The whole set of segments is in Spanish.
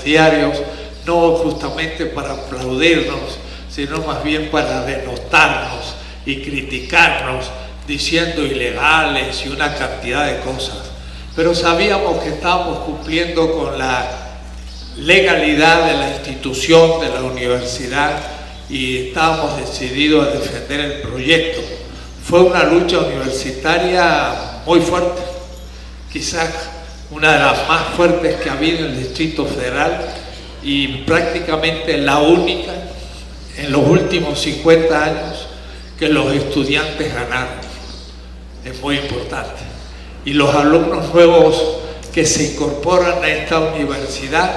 diarios, no justamente para aplaudirnos, sino más bien para denostarnos y criticarnos, diciendo ilegales y una cantidad de cosas. Pero sabíamos que estábamos cumpliendo con la legalidad de la institución, de la universidad, y estábamos decididos a defender el proyecto. Fue una lucha universitaria muy fuerte, quizás una de las más fuertes que ha habido en el Distrito Federal y prácticamente la única en los últimos 50 años que los estudiantes ganaron. Es muy importante. Y los alumnos nuevos que se incorporan a esta universidad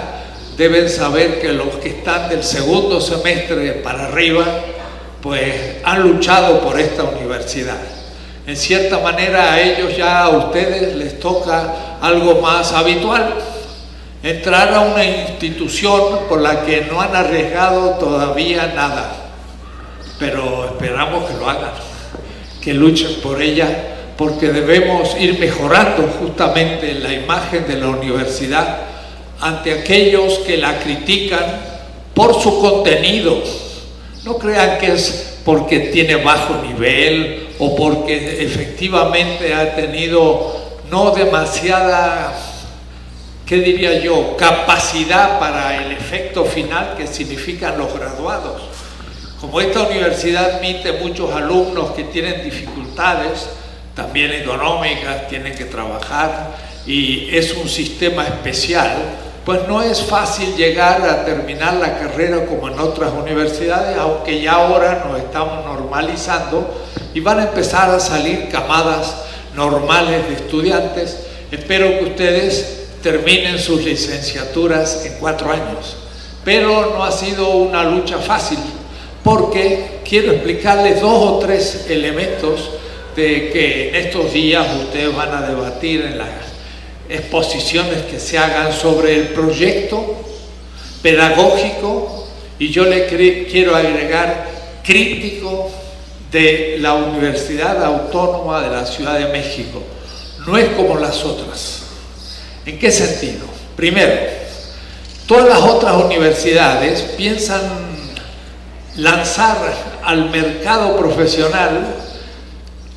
deben saber que los que están del segundo semestre para arriba, pues han luchado por esta universidad. En cierta manera a ellos ya, a ustedes les toca algo más habitual, entrar a una institución por la que no han arriesgado todavía nada, pero esperamos que lo hagan, que luchen por ella, porque debemos ir mejorando justamente la imagen de la universidad ante aquellos que la critican por su contenido. No crean que es porque tiene bajo nivel o porque efectivamente ha tenido no demasiada, ¿qué diría yo?, capacidad para el efecto final que significan los graduados. Como esta universidad admite muchos alumnos que tienen dificultades, también económicas, tienen que trabajar y es un sistema especial, pues no es fácil llegar a terminar la carrera como en otras universidades, aunque ya ahora nos estamos normalizando y van a empezar a salir camadas normales de estudiantes. Espero que ustedes terminen sus licenciaturas en 4 años, pero no ha sido una lucha fácil, porque quiero explicarles 2 o 3 elementos de que en estos días ustedes van a debatir en las exposiciones que se hagan sobre el proyecto pedagógico, y yo le quiero agregar crítico de la Universidad Autónoma de la Ciudad de México. No es como las otras. ¿En qué sentido? Primero, todas las otras universidades piensan lanzar al mercado profesional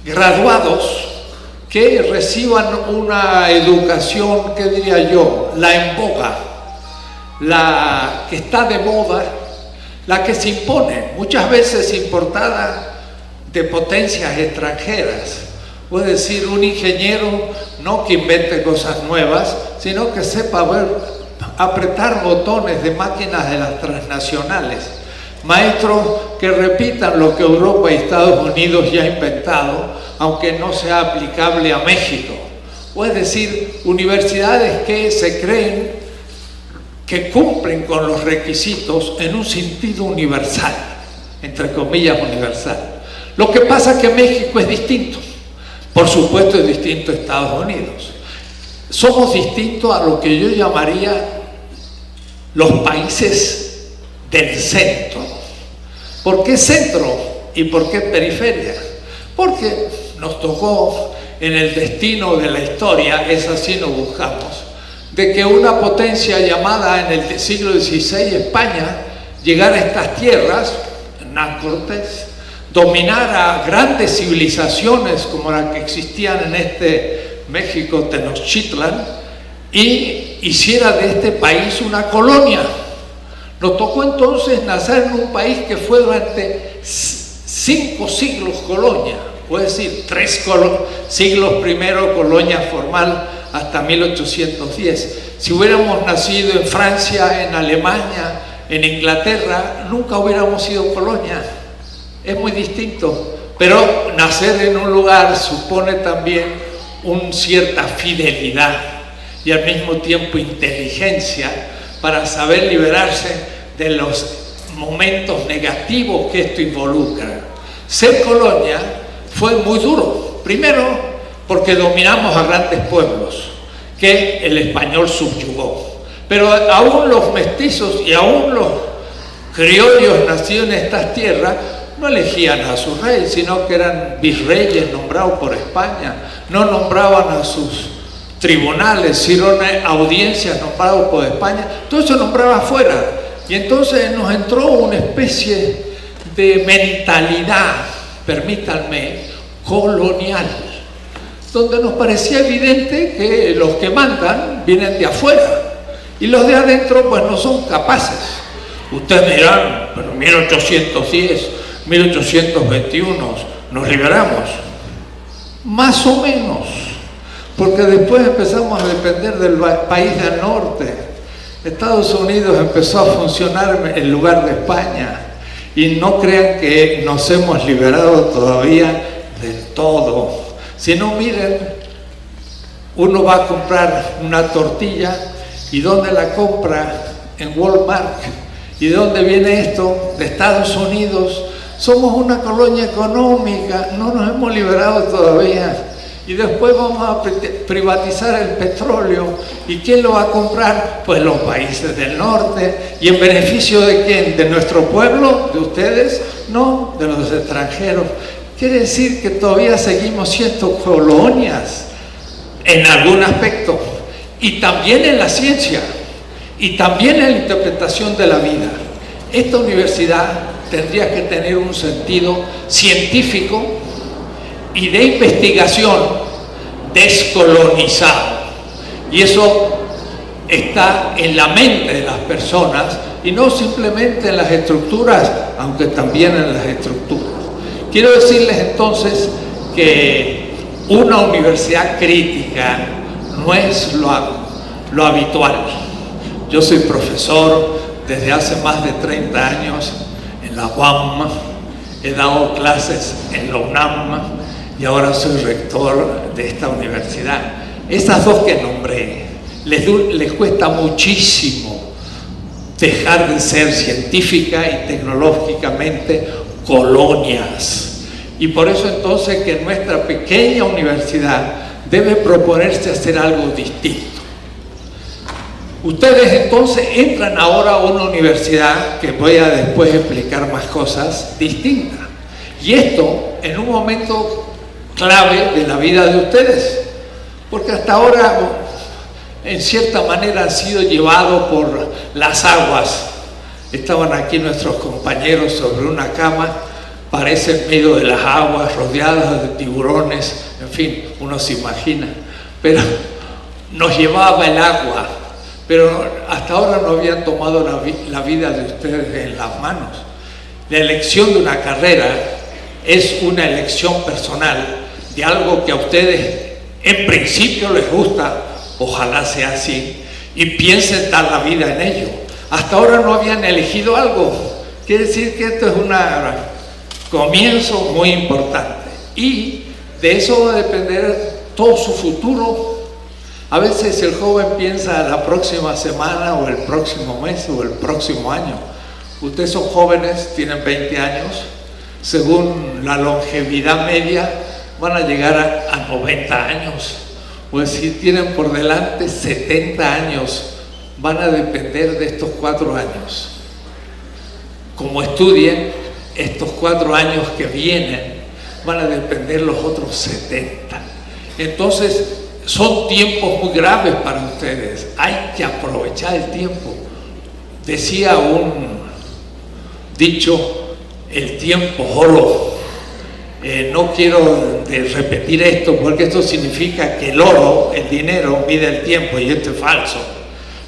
graduados que reciban una educación, ¿qué diría yo?, la en boga, la que está de moda, la que se impone, muchas veces importada de potencias extranjeras. Puede decir, un ingeniero no que invente cosas nuevas, sino que sepa apretar botones de máquinas de las transnacionales. Maestros que repitan lo que Europa y Estados Unidos ya han inventado, aunque no sea aplicable a México. O es decir, universidades que se creen que cumplen con los requisitos en un sentido universal, entre comillas universal. Lo que pasa es que México es distinto. Por supuesto es distinto a Estados Unidos. Somos distintos a lo que yo llamaría los países del centro. ¿Por qué centro y por qué periferia? Porque nos tocó en el destino de la historia, es así lo buscamos, de que una potencia llamada en el siglo XVI España llegara a estas tierras, Hernán Cortés, dominara grandes civilizaciones como las que existían en este México Tenochtitlan y hiciera de este país una colonia. Nos tocó entonces nacer en un país que fue durante 5 siglos colonia, es decir, 3 siglos primero colonia formal hasta 1810. Si hubiéramos nacido en Francia, en Alemania, en Inglaterra, nunca hubiéramos sido colonia. Es muy distinto, pero nacer en un lugar supone también una cierta fidelidad y al mismo tiempo inteligencia para saber liberarse de los momentos negativos que esto involucra. Ser colonia fue muy duro, primero porque dominamos a grandes pueblos que el español subyugó, pero aún los mestizos y aún los criollos nacidos en estas tierras no elegían a su rey, sino que eran virreyes nombrados por España, no nombraban a sus tribunales, hicieron audiencias nombrados por España, todo eso nombraba afuera. Y entonces nos entró una especie de mentalidad, permítanme, colonial, donde nos parecía evidente que los que mandan vienen de afuera y los de adentro pues no son capaces. Ustedes dirán, pero 1810, 1821, nos liberamos. Más o menos, porque después empezamos a depender del país del norte. Estados Unidos empezó a funcionar en lugar de España. Y no crean que nos hemos liberado todavía del todo. Si no, miren, uno va a comprar una tortilla y ¿dónde la compra? En Walmart. ¿Y de dónde viene esto? De Estados Unidos. Somos una colonia económica, no nos hemos liberado todavía. Y después vamos a privatizar el petróleo. ¿Y quién lo va a comprar? Pues los países del norte. ¿Y en beneficio de quién? ¿De nuestro pueblo? ¿De ustedes? No, de los extranjeros. Quiere decir que todavía seguimos siendo colonias en algún aspecto. Y también en la ciencia. Y también en la interpretación de la vida. Esta universidad tendría que tener un sentido científico y de investigación descolonizado. Y eso está en la mente de las personas y no simplemente en las estructuras, aunque también en las estructuras. Quiero decirles entonces que una universidad crítica no es lo habitual. Yo soy profesor desde hace más de 30 años en la UAM, he dado clases en la UNAM y ahora soy rector de esta universidad. Estas dos que nombré, les cuesta muchísimo dejar de ser científica y tecnológicamente colonias. Y por eso entonces que nuestra pequeña universidad debe proponerse hacer algo distinto. Ustedes entonces entran ahora a una universidad que voy a después explicar más cosas distintas. Y esto en un momento clave de la vida de ustedes, porque hasta ahora en cierta manera han sido llevados por las aguas. Estaban aquí nuestros compañeros sobre una cama, parece en medio de las aguas, rodeadas de tiburones, en fin, uno se imagina, pero nos llevaba el agua. Pero hasta ahora no habían tomado la vida de ustedes en las manos. La elección de una carrera es una elección personal de algo que a ustedes en principio les gusta, ojalá sea así, y piensen dar la vida en ello. Hasta ahora no habían elegido algo. Quiere decir que esto es un comienzo muy importante. Y de eso va a depender todo su futuro. A veces el joven piensa la próxima semana o el próximo mes o el próximo año. Ustedes son jóvenes, tienen 20 años. Según la longevidad media, van a llegar a 90 años. Pues si tienen por delante 70 años, van a depender de estos 4 años. Como estudien, estos 4 años que vienen, van a depender los otros 70. Entonces, son tiempos muy graves para ustedes. Hay que aprovechar el tiempo. Decía un dicho, el tiempo es oro. No quiero repetir esto porque esto significa que el oro, el dinero, mide el tiempo y esto es falso.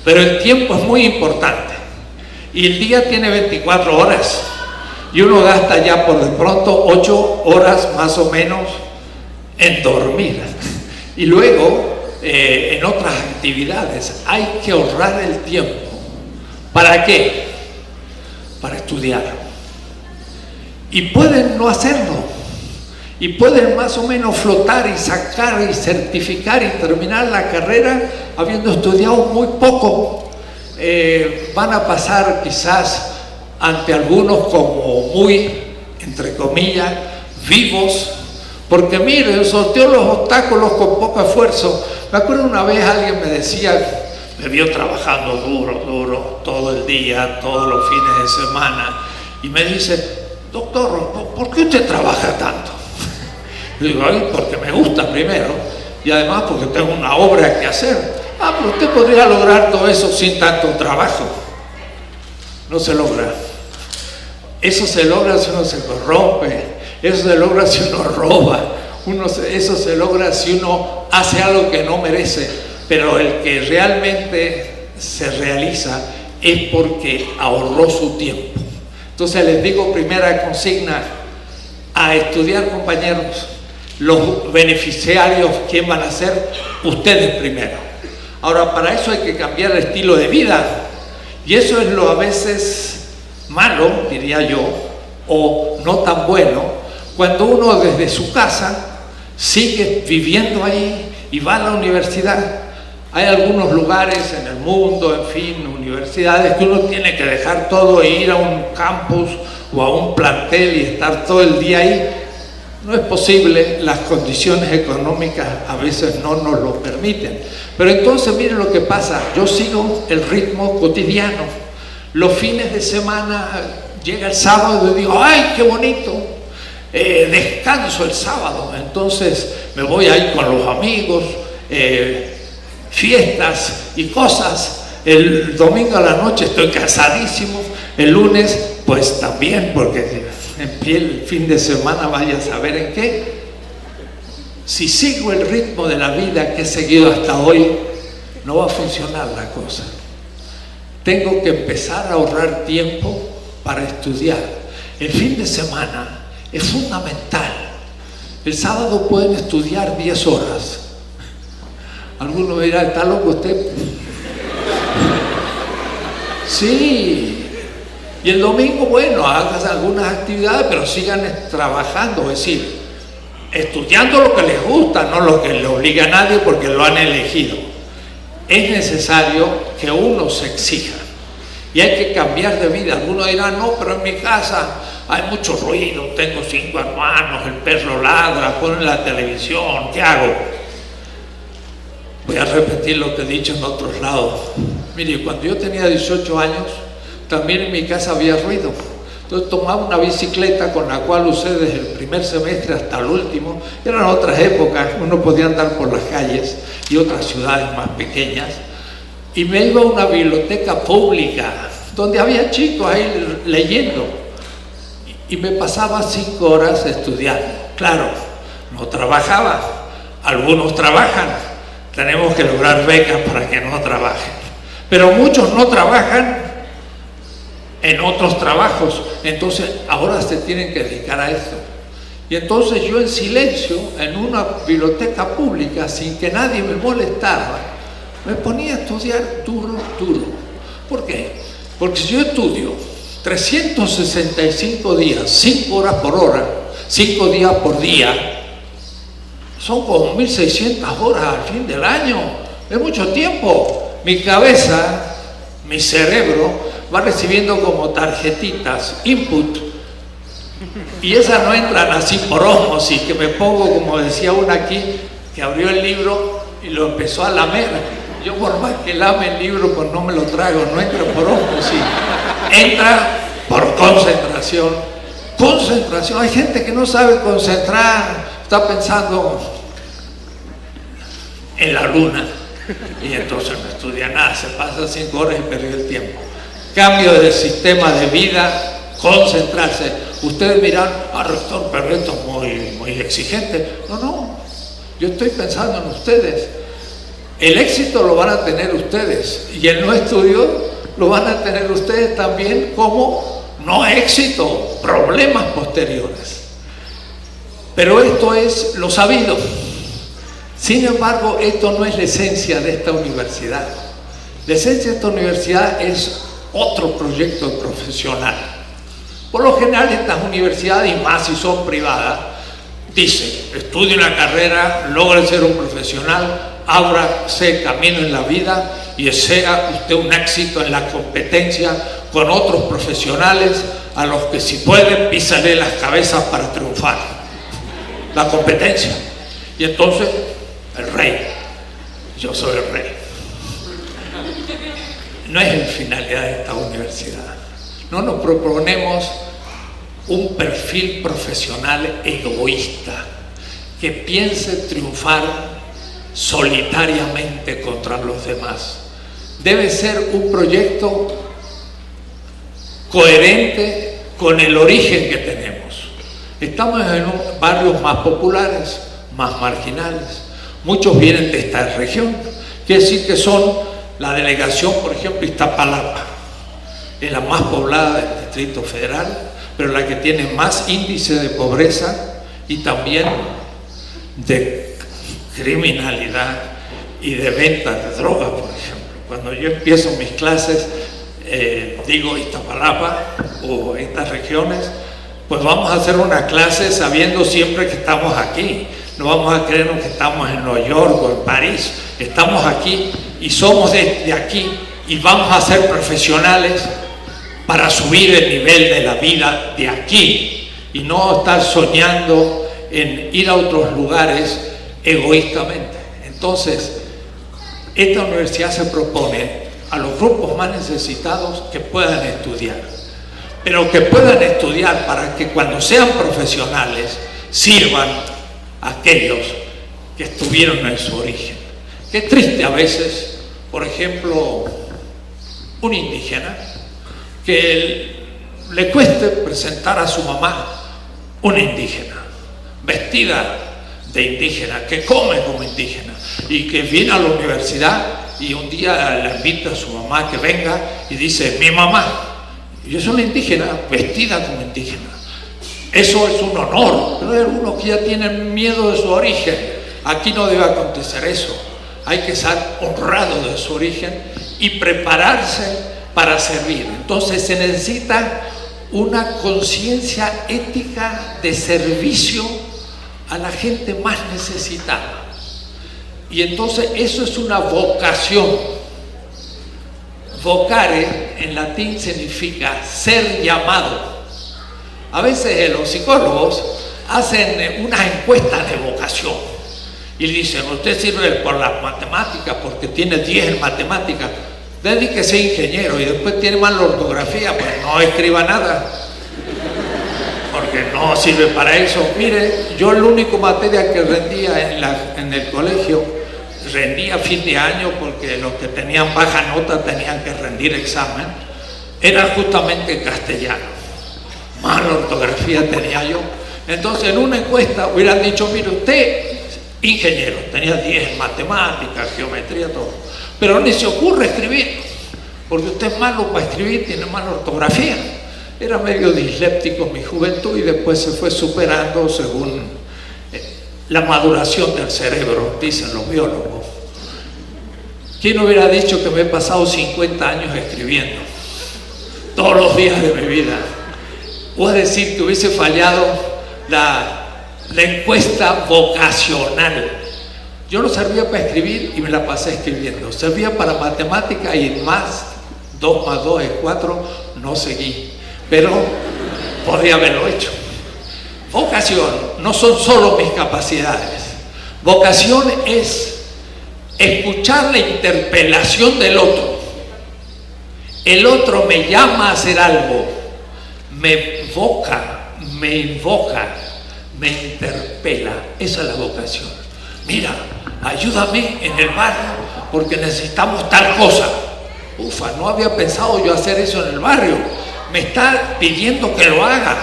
Pero el tiempo es muy importante. Y el día tiene 24 horas. Y uno gasta ya por de pronto 8 horas más o menos en dormir. Y luego, en otras actividades, hay que ahorrar el tiempo. ¿Para qué? Para estudiar. Y pueden no hacerlo. Y pueden más o menos flotar y sacar y certificar y terminar la carrera habiendo estudiado muy poco. Van a pasar quizás ante algunos como muy, entre comillas, vivos. Porque miren, sorteó los obstáculos con poco esfuerzo. Me acuerdo una vez alguien me decía, me vio trabajando duro, todo el día, todos los fines de semana, y me dice, doctor, ¿por qué usted trabaja tanto? Y digo, ay, porque me gusta primero, y además porque tengo una obra que hacer. Ah, pero usted podría lograr todo eso sin tanto trabajo. No se logra. Eso se logra si uno se corrompe, eso se logra si uno roba, eso se logra si uno hace algo que no merece, pero el que realmente se realiza es porque ahorró su tiempo. Entonces les digo, primera consigna, a estudiar, compañeros. Los beneficiarios, ¿quién van a ser? Ustedes primero. Ahora, para eso hay que cambiar el estilo de vida, y eso es lo a veces malo, diría yo, o no tan bueno, cuando uno desde su casa sigue viviendo ahí y va a la universidad. Hay algunos lugares en el mundo, en fin, universidades, que uno tiene que dejar todo e ir a un campus o a un plantel y estar todo el día ahí. No es posible, las condiciones económicas a veces no nos lo permiten. Pero entonces miren lo que pasa, yo sigo el ritmo cotidiano. Los fines de semana llega el sábado y digo, ¡ay, qué bonito! Descanso el sábado, entonces me voy ahí con los amigos, fiestas y cosas. El domingo a la noche estoy cansadísimo, el lunes pues también, porque en pie el fin de semana vaya a saber en qué. Si sigo el ritmo de la vida que he seguido hasta hoy, no va a funcionar la cosa. Tengo que empezar a ahorrar tiempo para estudiar. El fin de semana es fundamental. El sábado pueden estudiar 10 horas. Alguno dirá, ¿está loco usted? Sí. Y el domingo, bueno, hagan algunas actividades, pero sigan trabajando, es decir, estudiando lo que les gusta, no lo que le obliga a nadie porque lo han elegido. Es necesario que uno se exija y hay que cambiar de vida. Algunos dirán, no, pero en mi casa hay mucho ruido, tengo 5 hermanos, el perro ladra, ponen la televisión, ¿qué hago? Voy a repetir lo que he dicho en otros lados. Mire, cuando yo tenía 18 años, también en mi casa había ruido. Entonces tomaba una bicicleta con la cual usé desde el primer semestre hasta el último. Eran otras épocas, uno podía andar por las calles y otras ciudades más pequeñas. Y me iba a una biblioteca pública, donde había chicos ahí leyendo. Y me pasaba 5 horas estudiando. Claro, no trabajaba. Algunos trabajan. Tenemos que lograr becas para que no trabajen. Pero muchos no trabajan en otros trabajos, entonces ahora se tienen que dedicar a esto. Y entonces yo en silencio, en una biblioteca pública, sin que nadie me molestara, me ponía a estudiar duro. ¿Por qué? Porque si yo estudio 365 días, 5 horas por hora, 5 días por día, son como 1600 horas al fin del año. Es mucho tiempo. Mi cabeza, mi cerebro va recibiendo como tarjetitas, input, y esas no entran así por osmosis, que me pongo, como decía una aquí, que abrió el libro y lo empezó a lamer. Yo por más que lame el libro, pues no me lo trago, no entra por osmosis, entra por concentración. Concentración, hay gente que no sabe concentrar, está pensando en la luna, y entonces no estudia nada, se pasa 5 horas y perdió el tiempo. Cambio de sistema de vida, concentrarse. Ustedes dirán, rector, pero esto es muy exigente. No, yo estoy pensando en ustedes. El éxito lo van a tener ustedes y el no estudio lo van a tener ustedes también como no éxito, problemas posteriores. Pero esto es lo sabido. Sin embargo, esto no es la esencia de esta universidad. La esencia de esta universidad es otro proyecto profesional. Por lo general estas universidades, y más si son privadas, dicen, estudie una carrera, logre ser un profesional, ábrase camino en la vida y sea usted un éxito en la competencia con otros profesionales a los que si pueden písale las cabezas para triunfar. La competencia. Y entonces, el rey. Yo soy el rey. No es la finalidad de esta universidad. No nos proponemos un perfil profesional egoísta que piense triunfar solitariamente contra los demás. Debe ser un proyecto coherente con el origen que tenemos. Estamos en barrios más populares, más marginales. Muchos vienen de esta región. Quiere decir que son la delegación, por ejemplo, Iztapalapa, es la más poblada del Distrito Federal, pero la que tiene más índice de pobreza y también de criminalidad y de venta de drogas, por ejemplo. Cuando yo empiezo mis clases, digo Iztapalapa o estas regiones, pues vamos a hacer una clase sabiendo siempre que estamos aquí. No vamos a creernos que estamos en Nueva York o en París. Estamos aquí y somos de aquí y vamos a ser profesionales para subir el nivel de la vida de aquí y no estar soñando en ir a otros lugares egoístamente. Entonces, esta universidad se propone a los grupos más necesitados que puedan estudiar, pero que puedan estudiar para que cuando sean profesionales sirvan a aquellos que estuvieron en su origen. Qué triste a veces, por ejemplo, un indígena que le cueste presentar a su mamá una indígena, vestida de indígena, que come como indígena y que viene a la universidad y un día le invita a su mamá que venga y dice: mi mamá, y es una indígena vestida como indígena. Eso es un honor, pero hay algunos que ya tienen miedo de su origen. Aquí no debe acontecer eso. Hay que estar honrado de su origen y prepararse para servir. Entonces se necesita una conciencia ética de servicio a la gente más necesitada. Y entonces eso es una vocación. Vocare en latín significa ser llamado. A veces los psicólogos hacen unas encuestas de vocación y dicen: usted sirve por las matemáticas porque tiene 10 en matemáticas, dedíquese a ingeniero, y después tiene mala ortografía, pues no escriba nada porque no sirve para eso. Mire, yo la única materia que rendía en el colegio, rendía a fin de año porque los que tenían baja nota tenían que rendir examen, era justamente castellano. Mala ortografía tenía yo. Entonces en una encuesta hubieran dicho: mire, usted ingeniero, tenía 10 en matemáticas, geometría, todo, pero ni se ocurre escribir porque usted es malo para escribir, tiene mala ortografía. Era medio disléptico en mi juventud y después se fue superando según la maduración del cerebro, dicen los biólogos. ¿Quién hubiera dicho que me he pasado 50 años escribiendo todos los días de mi vida? O es decir, que hubiese fallado la encuesta vocacional. Yo no servía para escribir y me la pasé escribiendo. Servía para matemática y más 2 más 2 es 4, no seguí. Pero podría haberlo hecho. Vocación no son solo mis capacidades. Vocación es escuchar la interpelación del otro. El otro me llama a hacer algo, me evoca, me invoca, me interpela. Esa es la vocación. Mira, ayúdame en el barrio porque necesitamos tal cosa. Ufa, no había pensado yo hacer eso en el barrio. Me está pidiendo que lo haga.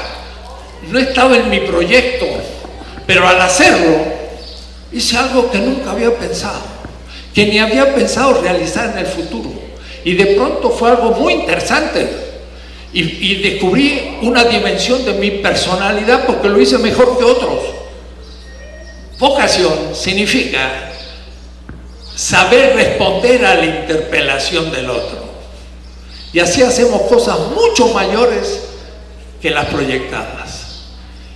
No estaba en mi proyecto, pero al hacerlo hice algo que nunca había pensado, que ni había pensado realizar en el futuro, y de pronto fue algo muy interesante y descubrí una dimensión de mi personalidad porque lo hice mejor que otros. Vocación significa saber responder a la interpelación del otro, y así hacemos cosas mucho mayores que las proyectadas.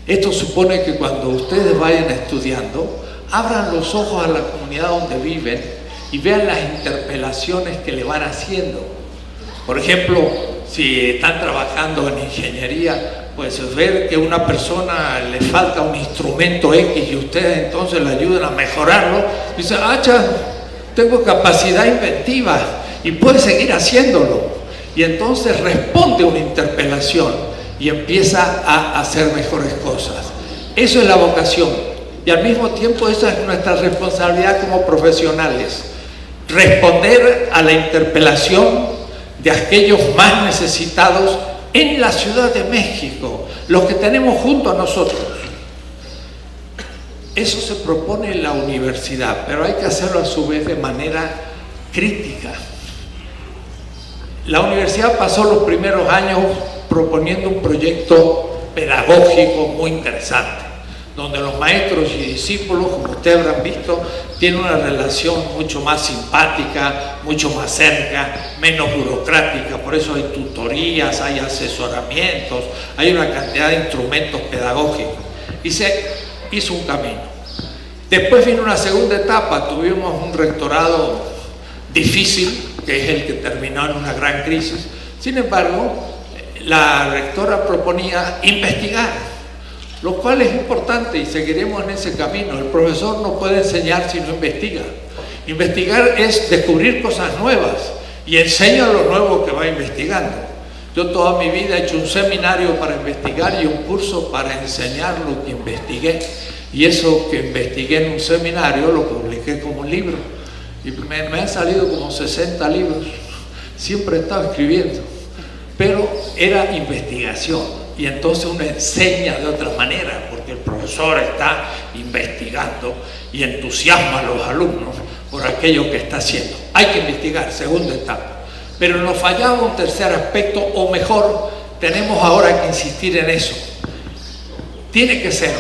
Esto supone que cuando ustedes vayan estudiando, abran los ojos a la comunidad donde viven y vean las interpelaciones que le van haciendo. Por ejemplo, si están trabajando en ingeniería, pues ver que a una persona le falta un instrumento X y ustedes entonces le ayudan a mejorarlo, dicen: ¡acha! Tengo capacidad inventiva y puede seguir haciéndolo. Y entonces responde una interpelación y empieza a hacer mejores cosas. Eso es la vocación. Y al mismo tiempo esa es nuestra responsabilidad como profesionales, responder a la interpelación de aquellos más necesitados en la Ciudad de México, los que tenemos junto a nosotros. Eso se propone en la universidad, pero hay que hacerlo a su vez de manera crítica. La universidad pasó los primeros años proponiendo un proyecto pedagógico muy interesante, donde los maestros y discípulos, como ustedes habrán visto, tienen una relación mucho más simpática, mucho más cerca, menos burocrática. Por eso hay tutorías, hay asesoramientos, hay una cantidad de instrumentos pedagógicos. Y se hizo un camino. Después vino una segunda etapa, tuvimos un rectorado difícil, que es el que terminó en una gran crisis. Sin embargo, la rectora proponía investigar, lo cual es importante y seguiremos en ese camino. El profesor no puede enseñar si no investiga. Investigar es descubrir cosas nuevas y enseña lo nuevo que va investigando. Yo toda mi vida he hecho un seminario para investigar y un curso para enseñar lo que investigué. Y eso que investigué en un seminario lo publiqué como un libro. Y me han salido como 60 libros. Siempre he estado escribiendo. Pero era investigación. Y entonces uno enseña de otra manera, porque el profesor está investigando y entusiasma a los alumnos por aquello que está haciendo. Hay que investigar, segunda etapa. Pero nos fallaba un tercer aspecto, o mejor, tenemos ahora que insistir en eso. Tiene que ser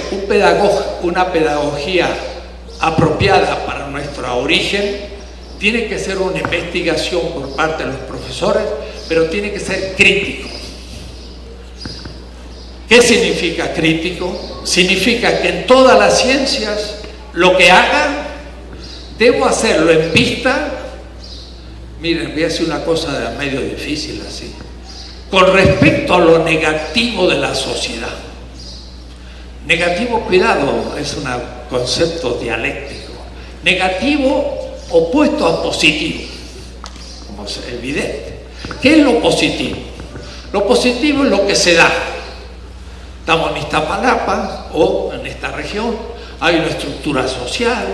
una pedagogía apropiada para nuestro origen, tiene que ser una investigación por parte de los profesores, pero tiene que ser crítico. ¿Qué significa crítico? Significa que en todas las ciencias lo que haga, debo hacerlo en vista. Miren, voy a decir una cosa medio difícil así. Con respecto a lo negativo de la sociedad. Negativo, cuidado, es un concepto dialéctico. Negativo opuesto a positivo, como es evidente. ¿Qué es lo positivo? Lo positivo es lo que se da. Estamos en Iztapalapa o en esta región, hay una estructura social,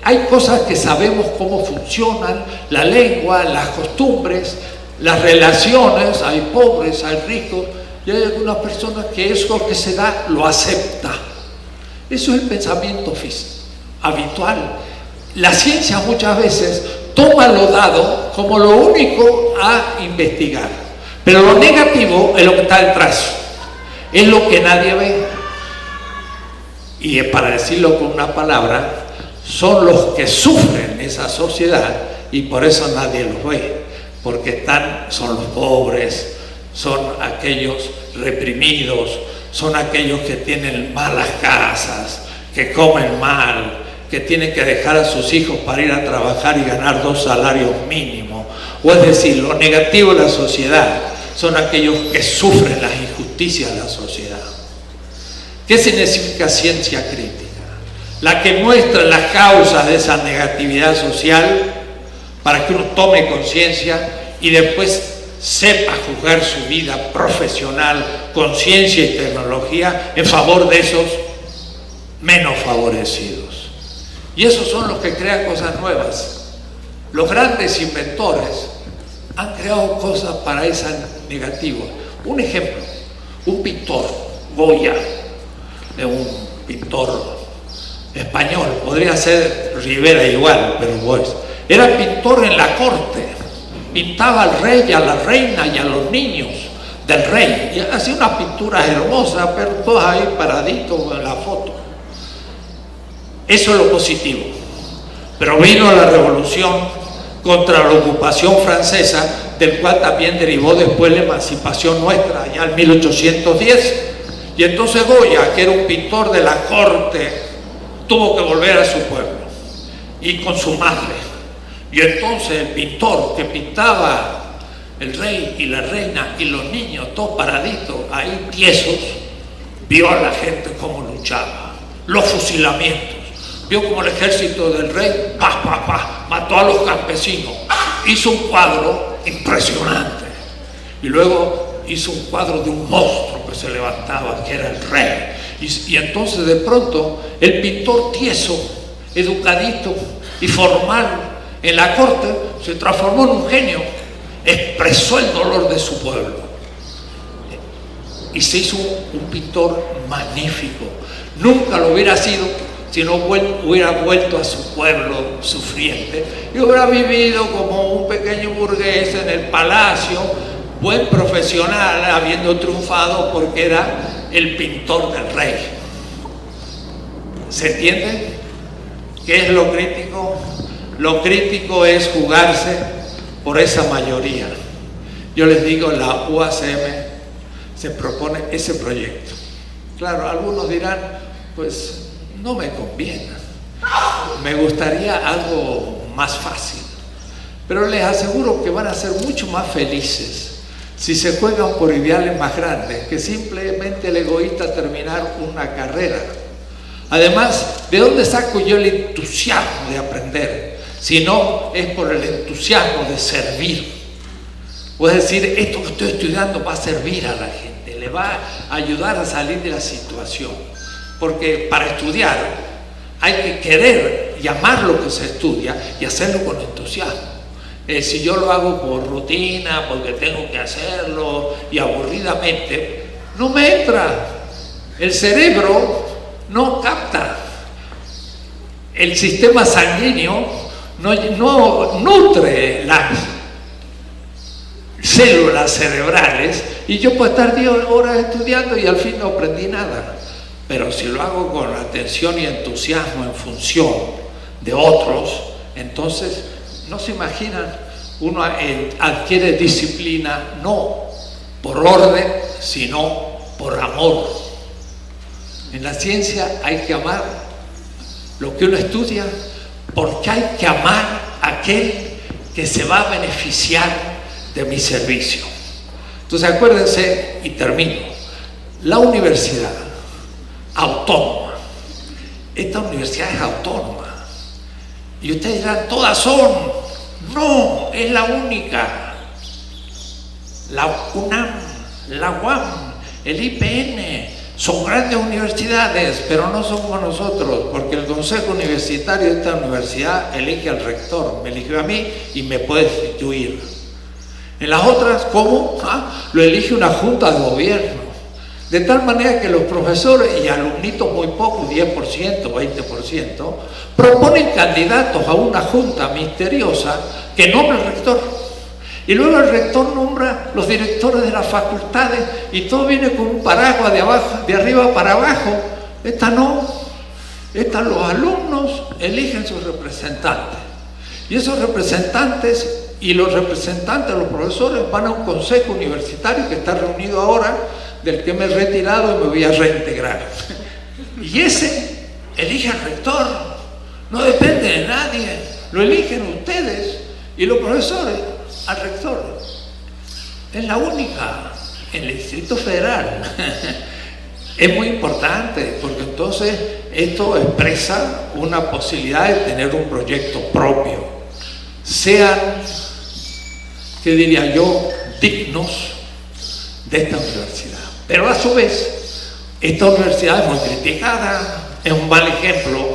hay cosas que sabemos cómo funcionan, la lengua, las costumbres, las relaciones, hay pobres, hay ricos, y hay algunas personas que eso que se da lo acepta. Eso es el pensamiento habitual. La ciencia muchas veces toma lo dado como lo único a investigar, pero lo negativo es lo que está detrás, es lo que nadie ve. Y para decirlo con una palabra, son los que sufren esa sociedad y por eso nadie los ve, porque son los pobres, son aquellos reprimidos, son aquellos que tienen malas casas, que comen mal, que tienen que dejar a sus hijos para ir a trabajar y ganar 2 salarios mínimos. O es decir, lo negativo de la sociedad son aquellos que sufren las injusticias de la sociedad. ¿Qué significa ciencia crítica? La que muestra las causas de esa negatividad social para que uno tome conciencia y después sepa juzgar su vida profesional con ciencia y tecnología en favor de esos menos favorecidos. Y esos son los que crean cosas nuevas. Los grandes inventores han creado cosas para esa negativa. Un ejemplo, un pintor, Goya, un pintor español, podría ser Rivera igual, pero pues, era pintor en la corte, pintaba al rey, a la reina y a los niños del rey, y hacía unas pinturas hermosas, pero todas ahí paraditos en la foto. Eso es lo positivo. Pero vino la revolución contra la ocupación francesa, del cual también derivó después la emancipación nuestra, ya en 1810. Y entonces Goya, que era un pintor de la corte, tuvo que volver a su pueblo y con su madre. Y entonces el pintor que pintaba el rey y la reina y los niños todos paraditos ahí tiesos, vio a la gente cómo luchaba, los fusilamientos, vio como el ejército del rey mató a los campesinos, hizo un cuadro impresionante y luego hizo un cuadro de un monstruo que se levantaba, que era el rey, Y entonces de pronto el pintor tieso, educadito y formal en la corte se transformó en un genio, expresó el dolor de su pueblo y se hizo un pintor magnífico. Nunca lo hubiera sido si no hubiera vuelto a su pueblo sufriente y hubiera vivido como un pequeño burgués en el palacio, buen profesional, habiendo triunfado porque era el pintor del rey. ¿Se entiende? ¿Qué es lo crítico? Lo crítico es jugarse por esa mayoría. Yo les digo, la UACM se propone ese proyecto. Claro, algunos dirán, pues no me conviene, me gustaría algo más fácil, pero les aseguro que van a ser mucho más felices si se juegan por ideales más grandes que simplemente el egoísta terminar una carrera. Además, ¿de dónde saco yo el entusiasmo de aprender? Si no es por el entusiasmo de servir. Es decir, esto que estoy estudiando va a servir a la gente, le va a ayudar a salir de la situación. Porque para estudiar hay que querer y amar lo que se estudia y hacerlo con entusiasmo. Si yo lo hago por rutina, porque tengo que hacerlo y aburridamente, no me entra. El cerebro no capta. El sistema sanguíneo no nutre las células cerebrales y yo puedo estar 10 horas estudiando y al fin no aprendí nada. Pero si lo hago con atención y entusiasmo en función de otros, entonces no se imaginan, uno adquiere disciplina no por orden, sino por amor. En la ciencia hay que amar lo que uno estudia porque hay que amar a aquel que se va a beneficiar de mi servicio. Entonces acuérdense, y termino, la universidad autónoma, esta universidad es autónoma y ustedes dirán, todas son. No, es la única. La UNAM, la UAM, el IPN son grandes universidades, pero no son como nosotros, porque el consejo universitario de esta universidad elige al rector, me eligió a mí y me puede destituir. En las otras, ¿cómo? Lo elige una junta de gobierno. De tal manera que los profesores y alumnitos muy pocos, 10%, 20%, proponen candidatos a una junta misteriosa que nombra el rector. Y luego el rector nombra los directores de las facultades y todo viene con un paraguas de arriba para abajo. Esta no. Esta los alumnos eligen sus representantes. Y esos representantes y los representantes, los profesores, van a un consejo universitario que está reunido ahora, del que me he retirado y me voy a reintegrar. Y ese elige al rector, no depende de nadie, lo eligen ustedes y los profesores al rector. Es la única en el Distrito Federal. Es muy importante porque entonces esto expresa una posibilidad de tener un proyecto propio. Sean, ¿qué diría yo?, dignos de esta universidad. Pero a su vez, esta universidad es muy criticada, es un mal ejemplo.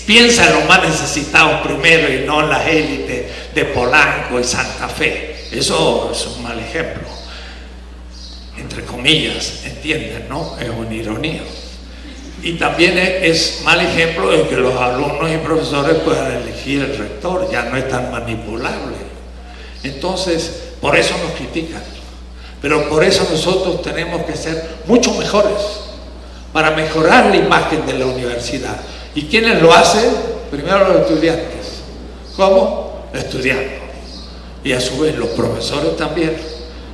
Piensa en los más necesitados primero y no en las élites de Polanco y Santa Fe. Eso es un mal ejemplo. Entre comillas, entienden, ¿no? Es una ironía. Y también es mal ejemplo de que los alumnos y profesores puedan elegir el rector, ya no es tan manipulable. Entonces, por eso nos critican. Pero por eso nosotros tenemos que ser mucho mejores para mejorar la imagen de la universidad. ¿Y quiénes lo hacen? Primero los estudiantes. ¿Cómo? Estudiando. Y a su vez los profesores también.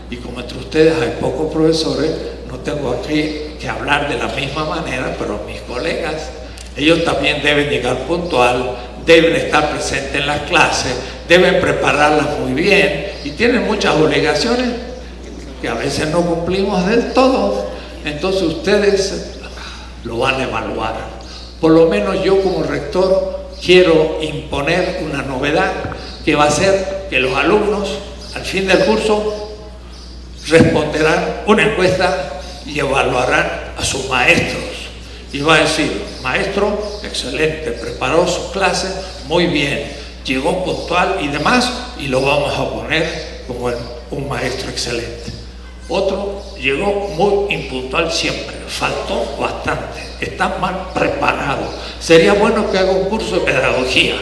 Y como entre ustedes hay pocos profesores, no tengo aquí que hablar de la misma manera, pero mis colegas, ellos también deben llegar puntual, deben estar presentes en las clases, deben prepararlas muy bien y tienen muchas obligaciones que a veces no cumplimos del todo. Entonces ustedes lo van a evaluar. Por lo menos yo como rector quiero imponer una novedad que va a ser que los alumnos al fin del curso responderán una encuesta y evaluarán a sus maestros. Y va a decir, maestro, excelente, preparó su clase muy bien, llegó puntual y demás, y lo vamos a poner como un maestro excelente. Otro llegó muy impuntual siempre, faltó bastante, está mal preparado, sería bueno que haga un curso de pedagogía.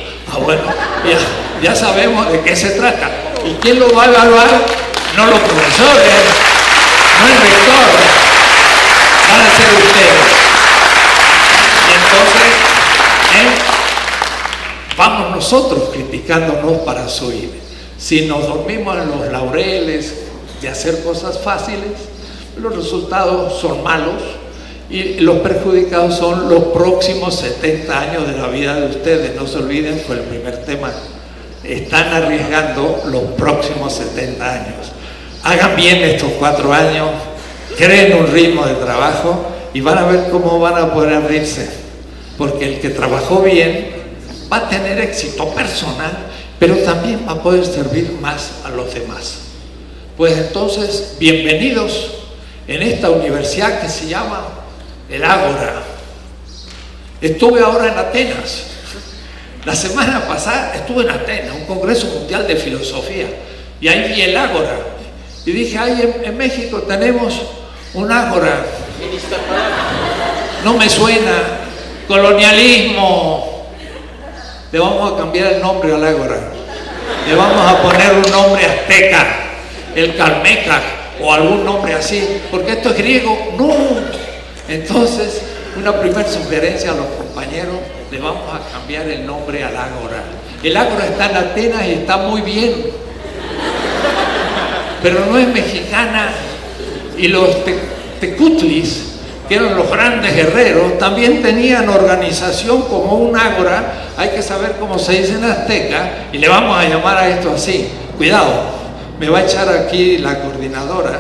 Bueno, ya sabemos de qué se trata. ¿Y quién lo va a evaluar? No los profesores, no el rector, van a ser ustedes. Y entonces, vamos nosotros criticándonos para subir. Si nos dormimos en los laureles de hacer cosas fáciles, los resultados son malos y los perjudicados son los próximos 70 años de la vida de ustedes. No se olviden, fue el primer tema. Están arriesgando los próximos 70 años. Hagan bien estos 4 años, creen un ritmo de trabajo y van a ver cómo van a poder abrirse. Porque el que trabajó bien va a tener éxito personal, pero también va a poder servir más a los demás. Pues entonces, bienvenidos en esta universidad que se llama el Ágora. Estuve ahora en Atenas. La semana pasada estuve en Atenas, un congreso mundial de filosofía, y ahí vi el Ágora. Y dije, ay, en México tenemos un Ágora. No me suena. Colonialismo. Le vamos a cambiar el nombre al Ágora. Le vamos a poner un nombre azteca, el Calmeca, o algún nombre así, porque esto es griego. No. Entonces, una primera sugerencia a los compañeros, le vamos a cambiar el nombre al Ágora. El Ágora está en Atenas y está muy bien, pero no es mexicana. Y los tecutlis, que eran los grandes guerreros, también tenían organización como un Ágora. Hay que saber cómo se dice en azteca y le vamos a llamar a esto así. Cuidado, me va a echar aquí la coordinadora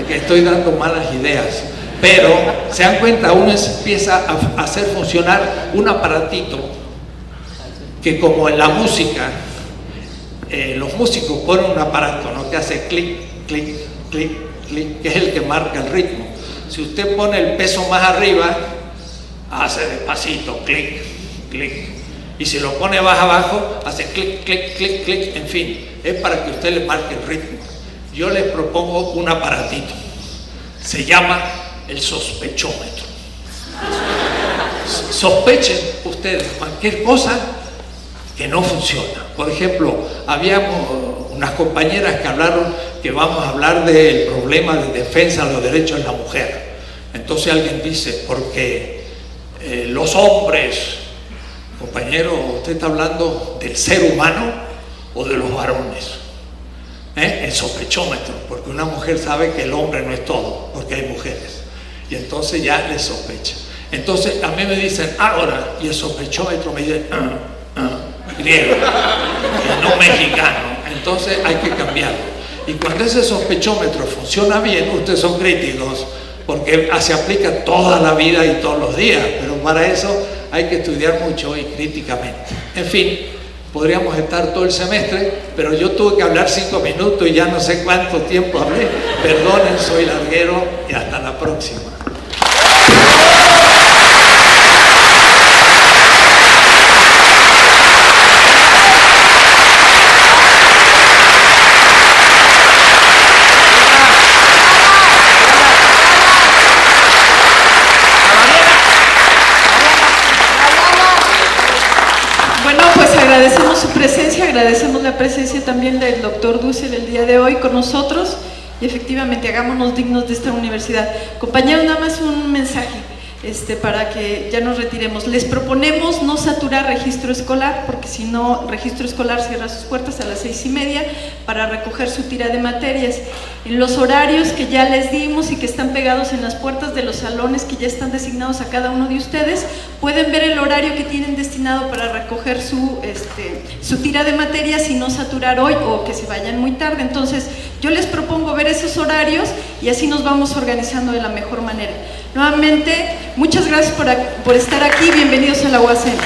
que estoy dando malas ideas, pero se dan cuenta, uno empieza a hacer funcionar un aparatito que, como en la música, los músicos ponen un aparato, ¿no?, que hace clic, clic, clic, clic, que es el que marca el ritmo. Si usted pone el peso más arriba, hace despacito, clic, clic. Y si lo pone más abajo, hace clic, clic, clic, clic. En fin, es para que usted le marque el ritmo. Yo les propongo un aparatito. Se llama el sospechómetro. Sospechen ustedes cualquier cosa que no funciona. Por ejemplo, habíamos unas compañeras que hablaron que vamos a hablar del problema de defensa de los derechos de la mujer. Entonces alguien dice, porque los hombres, compañero, usted está hablando del ser humano o de los varones. El sospechómetro, porque una mujer sabe que el hombre no es todo, porque hay mujeres. Y entonces ya le sospecha. Entonces a mí me dicen Ágora, y el sospechómetro me dice griego, no mexicano. Entonces hay que cambiarlo. Y cuando ese sospechómetro funciona bien, ustedes son críticos, porque se aplica toda la vida y todos los días, pero para eso hay que estudiar mucho y críticamente. En fin, podríamos estar todo el semestre, pero yo tuve que hablar 5 minutos y ya no sé cuánto tiempo hablé. Perdonen, soy larguero y hasta la próxima. Agradecemos su presencia, agradecemos la presencia también del doctor Dussel el día de hoy con nosotros y efectivamente hagámonos dignos de esta universidad. Compañeros, nada más un mensaje para que ya nos retiremos. Les proponemos no saturar registro escolar, porque si no, registro escolar cierra sus puertas a las 6:30 para recoger su tira de materias. En los horarios que ya les dimos y que están pegados en las puertas de los salones que ya están designados a cada uno de ustedes, pueden ver el horario que tienen destinado para recoger su tira de materias y no saturar hoy o que se vayan muy tarde. Entonces, yo les propongo ver esos horarios y así nos vamos organizando de la mejor manera. Nuevamente, muchas gracias por estar aquí. Bienvenidos a la UACM.